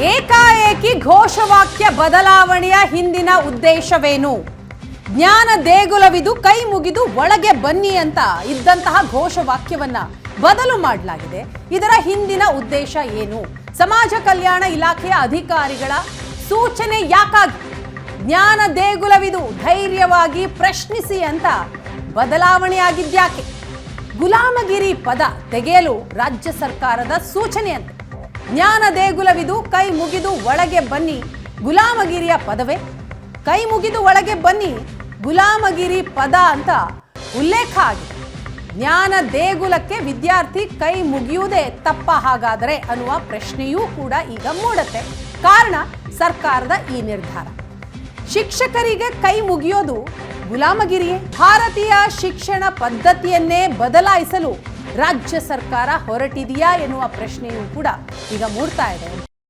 ಏಕಾಏಕಿ ಘೋಷವಾಕ್ಯ ಬದಲಾವಣೆಯ ಹಿಂದಿನ ಉದ್ದೇಶವೇನು? ಜ್ಞಾನ ದೇಗುಲವಿದು ಕೈ ಮುಗಿದು ಒಳಗೆ ಬನ್ನಿ ಅಂತ ಇದ್ದಂತಹ ಘೋಷವಾಕ್ಯವನ್ನ ಬದಲು ಮಾಡಲಾಗಿದೆ. ಇದರ ಹಿಂದಿನ ಉದ್ದೇಶ ಏನು? ಸಮಾಜ ಕಲ್ಯಾಣ ಇಲಾಖೆಯ ಅಧಿಕಾರಿಗಳ ಸೂಚನೆ ಯಾಕಾಗಿ ಜ್ಞಾನ ದೇಗುಲವಿದು ಧೈರ್ಯವಾಗಿ ಪ್ರಶ್ನಿಸಿ ಅಂತ ಬದಲಾವಣೆಯಾಗಿದ್ಯಾಕೆ? ಗುಲಾಮಗಿರಿ ಪದ ತೆಗೆಯಲು ರಾಜ್ಯ ಸರ್ಕಾರದ ಸೂಚನೆ ಅಂತೆ. ಜ್ಞಾನ ದೇಗುಲವಿದು ಕೈ ಮುಗಿದು ಒಳಗೆ ಬನ್ನಿ ಗುಲಾಮಗಿರಿಯ ಪದವೇ? ಕೈ ಮುಗಿದು ಒಳಗೆ ಬನ್ನಿ ಗುಲಾಮಗಿರಿ ಪದ ಅಂತ ಉಲ್ಲೇಖ ಆಗಿದೆ. ಜ್ಞಾನ ದೇಗುಲಕ್ಕೆ ವಿದ್ಯಾರ್ಥಿ ಕೈ ಮುಗಿಯುವುದೇ ತಪ್ಪ ಹಾಗಾದರೆ ಅನ್ನುವ ಪ್ರಶ್ನೆಯೂ ಕೂಡ ಈಗ ಮೂಡುತ್ತೆ. ಕಾರಣ ಸರ್ಕಾರದ ಈ ನಿರ್ಧಾರ. ಶಿಕ್ಷಕರಿಗೆ ಕೈ ಮುಗಿಯೋದು ಗುಲಾಮಗಿರಿಯೇ? ಭಾರತೀಯ ಶಿಕ್ಷಣ ಪದ್ಧತಿಯನ್ನೇ ಬದಲಾಯಿಸಲು ರಾಜ್ಯ ಸರ್ಕಾರ ಹೊರಟಿದೆಯಾ ಎನ್ನುವ ಪ್ರಶ್ನೆಯೂ ಕೂಡ ಈಗ ಮೂಡ್ತಾ ಇದೆ.